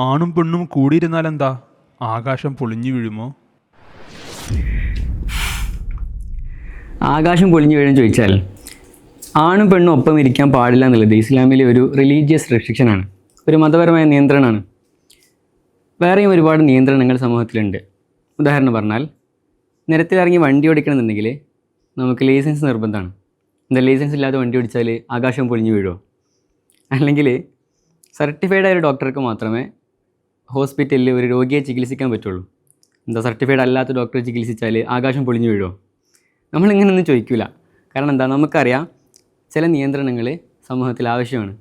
ആണും പെണ്ണും കൂടിയിരുന്നാലെന്താ? ആകാശം പൊളിഞ്ഞു വീഴുമോ? ആകാശം പൊളിഞ്ഞു വീഴും ചോദിച്ചാൽ, ആണും പെണ്ണും ഒപ്പം ഇരിക്കാൻ പാടില്ല എന്നുള്ളത് ഇസ്ലാമിലെ ഒരു റിലീജിയസ് റെസ്ട്രിക്ഷനാണ്, ഒരു മതപരമായ നിയന്ത്രണമാണ്. വേറെയും ഒരുപാട് നിയന്ത്രണങ്ങൾ സമൂഹത്തിലുണ്ട്. ഉദാഹരണം പറഞ്ഞാൽ, നിരത്തിലിറങ്ങി വണ്ടി ഓടിക്കണമെന്നുണ്ടെങ്കിൽ നമുക്ക് ലൈസൻസ് നിർബന്ധമാണ്. എന്താ, ലൈസൻസ് ഇല്ലാതെ വണ്ടി ഓടിച്ചാൽ ആകാശം പൊളിഞ്ഞു വീഴുമോ? അല്ലെങ്കിൽ സർട്ടിഫൈഡ് ആയ ഒരു ഡോക്ടർക്ക് മാത്രമേ ഹോസ്പിറ്റലിൽ ഒരു രോഗിയെ ചികിത്സിക്കാൻ പറ്റുള്ളൂ. എന്താ, സർട്ടിഫൈഡ് അല്ലാത്ത ഡോക്ടറെ ചികിത്സിച്ചാൽ ആകാശം പൊളിഞ്ഞു വീഴുമോ? നമ്മളിങ്ങനെയൊന്നും ചോദിക്കില്ല. കാരണം എന്താ, നമുക്കറിയാം ചില നിയന്ത്രണങ്ങൾ സമൂഹത്തിൽ ആവശ്യമാണ്.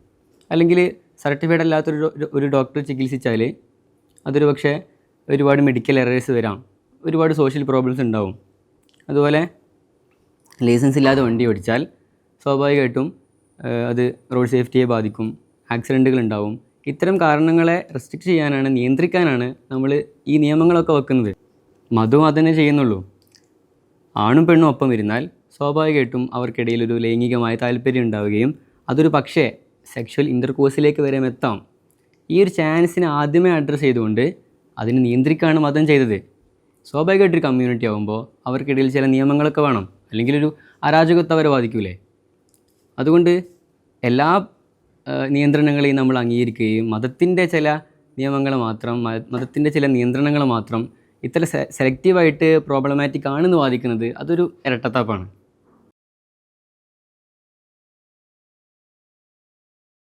അല്ലെങ്കിൽ സർട്ടിഫൈഡ് അല്ലാത്തൊരു ഡോക്ടറെ ചികിത്സിച്ചാൽ അതൊരു പക്ഷേ ഒരുപാട് മെഡിക്കൽ എറേഴ്സ് വരാം, ഒരുപാട് സോഷ്യൽ പ്രോബ്ലംസ് ഉണ്ടാവും. അതുപോലെ ലൈസൻസ് ഇല്ലാതെ വണ്ടി ഓടിച്ചാൽ സ്വാഭാവികമായിട്ടും അത് റോഡ് സേഫ്റ്റിയെ ബാധിക്കും, ആക്സിഡൻറ്റുകൾ ഉണ്ടാവും. ഇത്തരം കാരണങ്ങളെ റെസ്ട്രിക്റ്റ് ചെയ്യാനാണ്, നിയന്ത്രിക്കാനാണ് നമ്മൾ ഈ നിയമങ്ങളൊക്കെ വെക്കുന്നത്. മതവും അതുതന്നെ ചെയ്യുന്നുള്ളൂ. ആണും പെണ്ണും ഒപ്പം ഇരുന്നാൽ സ്വാഭാവികമായിട്ടും അവർക്കിടയിൽ ഒരു ലൈംഗികമായ താല്പര്യം ഉണ്ടാവുകയും അതൊരു പക്ഷേ സെക്ഷൽ ഇൻ്റർകോഴ്സിലേക്ക് വരെ എത്താം. ഈ ഒരു ചാൻസിനെ ആദ്യമേ അഡ്രസ്സ് ചെയ്തുകൊണ്ട് അതിനെ നിയന്ത്രിക്കുകയാണ് മതം ചെയ്തത്. സ്വാഭാവികമായിട്ടൊരു കമ്മ്യൂണിറ്റി ആകുമ്പോൾ അവർക്കിടയിൽ ചില നിയമങ്ങളൊക്കെ വേണം, അല്ലെങ്കിൽ ഒരു അരാജകത്വം അവരെ ബാധിക്കൂലേ. അതുകൊണ്ട് എല്ലാ നിയന്ത്രണങ്ങളെയും നമ്മൾ അംഗീകരിക്കുകയും മതത്തിൻ്റെ ചില നിയമങ്ങൾ മാത്രം, മതത്തിൻ്റെ ചില നിയന്ത്രണങ്ങൾ മാത്രം ഇത്ര സെലക്റ്റീവായിട്ട് പ്രോബ്ലമാറ്റിക് ആണെന്ന് വാദിക്കുന്നത് അതൊരു ഇരട്ടത്താപ്പാണ്.